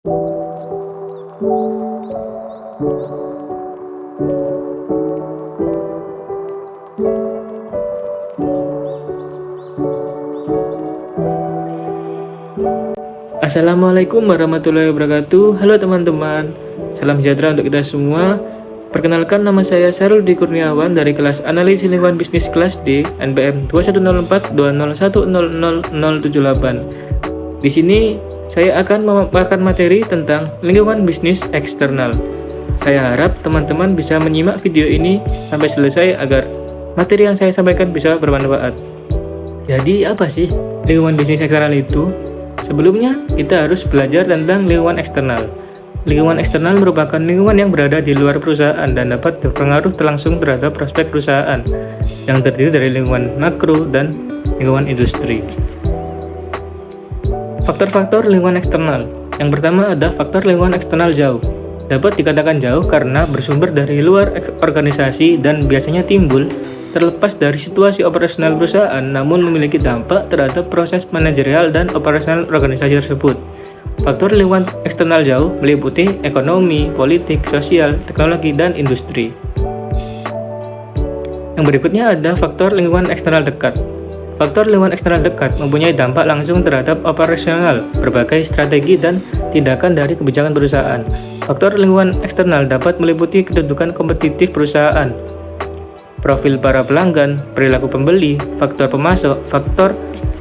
Assalamualaikum warahmatullahi wabarakatuh. Halo teman-teman, salam sejahtera untuk kita semua. Perkenalkan, nama saya Saruldi Kurniawan dari kelas Analisis Lingkungan Bisnis kelas D, NPM 210420110078. Di sini saya akan memaparkan materi tentang lingkungan bisnis eksternal. Saya harap teman-teman bisa menyimak video ini sampai selesai agar materi yang saya sampaikan bisa bermanfaat. Jadi apa sih lingkungan bisnis eksternal itu? Sebelumnya, kita harus belajar tentang lingkungan eksternal. Lingkungan eksternal merupakan lingkungan yang berada di luar perusahaan dan dapat berpengaruh langsung terhadap prospek perusahaan, yang terdiri dari lingkungan makro dan lingkungan industri. Faktor-faktor lingkungan eksternal. Yang pertama ada faktor lingkungan eksternal jauh. Dapat dikatakan jauh karena bersumber dari luar organisasi dan biasanya timbul terlepas dari situasi operasional perusahaan, namun memiliki dampak terhadap proses manajerial dan operasional organisasi tersebut. Faktor lingkungan eksternal jauh meliputi ekonomi, politik, sosial, teknologi, dan industri. Yang berikutnya ada faktor lingkungan eksternal dekat. Faktor lingkungan eksternal dekat mempunyai dampak langsung terhadap operasional, berbagai strategi, dan tindakan dari kebijakan perusahaan. Faktor lingkungan eksternal dapat meliputi kedudukan kompetitif perusahaan, profil para pelanggan, perilaku pembeli, faktor pemasok, faktor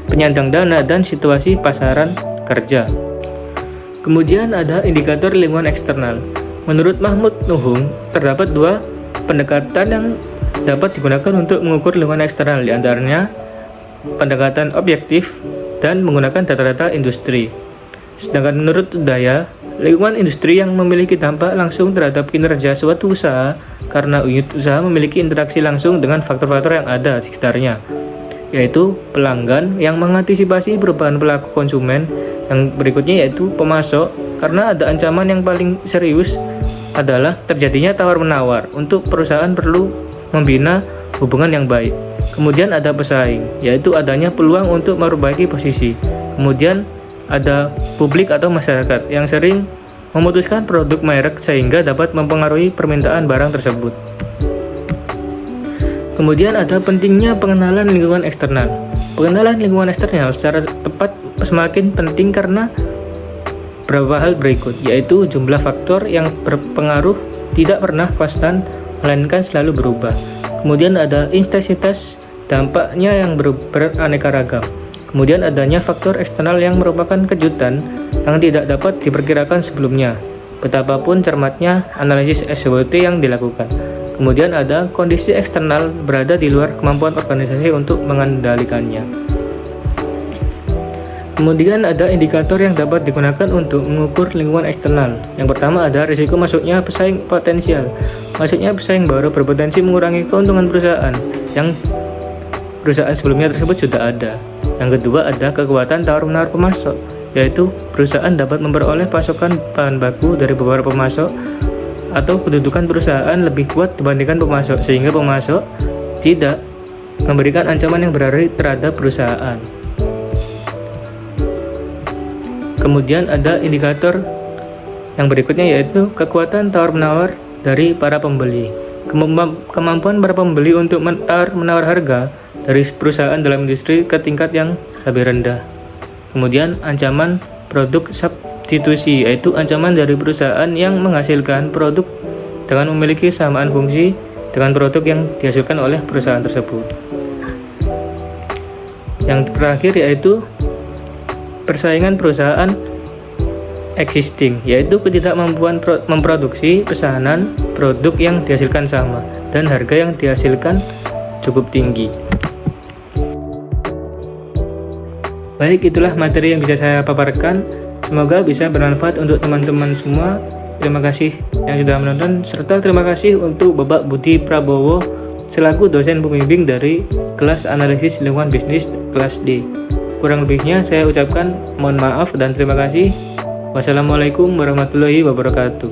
penyandang dana, dan situasi pasaran kerja. Kemudian ada indikator lingkungan eksternal. Menurut Mahmud Nuhum, terdapat dua pendekatan yang dapat digunakan untuk mengukur lingkungan eksternal, di antaranya pendekatan objektif dan menggunakan data-data industri. Sedangkan menurut Daya, lingkungan industri yang memiliki dampak langsung terhadap kinerja suatu usaha karena unit usaha memiliki interaksi langsung dengan faktor-faktor yang ada di sekitarnya, yaitu pelanggan yang mengantisipasi perubahan pelaku konsumen. Yang berikutnya yaitu pemasok, karena ada ancaman yang paling serius adalah terjadinya tawar-menawar. Untuk perusahaan perlu membina hubungan yang baik. Kemudian ada pesaing, yaitu adanya peluang untuk memperbaiki posisi. Kemudian ada publik atau masyarakat yang sering memutuskan produk merek sehingga dapat mempengaruhi permintaan barang tersebut. Kemudian ada pentingnya pengenalan lingkungan eksternal. Pengenalan lingkungan eksternal secara tepat semakin penting karena beberapa hal berikut, yaitu jumlah faktor yang berpengaruh tidak pernah konstan, melainkan selalu berubah. Kemudian ada intensitas dampaknya yang beraneka ragam. Kemudian adanya faktor eksternal yang merupakan kejutan yang tidak dapat diperkirakan sebelumnya, betapapun cermatnya analisis SWOT yang dilakukan. Kemudian ada kondisi eksternal berada di luar kemampuan organisasi untuk mengendalikannya. Kemudian ada indikator yang dapat digunakan untuk mengukur lingkungan eksternal. Yang pertama ada risiko masuknya pesaing potensial. Masuknya pesaing baru berpotensi mengurangi keuntungan perusahaan yang perusahaan sebelumnya tersebut sudah ada. Yang kedua ada kekuatan tawar-menawar pemasok, yaitu perusahaan dapat memperoleh pasokan bahan baku dari beberapa pemasok atau kedudukan perusahaan lebih kuat dibandingkan pemasok, sehingga pemasok tidak memberikan ancaman yang berarti terhadap perusahaan. Kemudian ada indikator yang berikutnya yaitu kekuatan tawar-menawar dari para pembeli. Kemampuan para pembeli untuk menawar harga dari perusahaan dalam industri ke tingkat yang lebih rendah. Kemudian ancaman produk substitusi, yaitu ancaman dari perusahaan yang menghasilkan produk dengan memiliki kesamaan fungsi dengan produk yang dihasilkan oleh perusahaan tersebut. Yang terakhir yaitu persaingan perusahaan existing, yaitu ketidakmampuan memproduksi pesanan produk yang dihasilkan sama dan harga yang dihasilkan cukup tinggi. Baik, itulah materi yang bisa saya paparkan. Semoga bisa bermanfaat untuk teman-teman semua. Terima kasih yang sudah menonton, serta terima kasih untuk Bapak Budi Prabowo selaku dosen pembimbing dari kelas analisis lingkungan bisnis kelas D. Kurang lebihnya saya ucapkan mohon maaf dan terima kasih. Wassalamualaikum warahmatullahi wabarakatuh.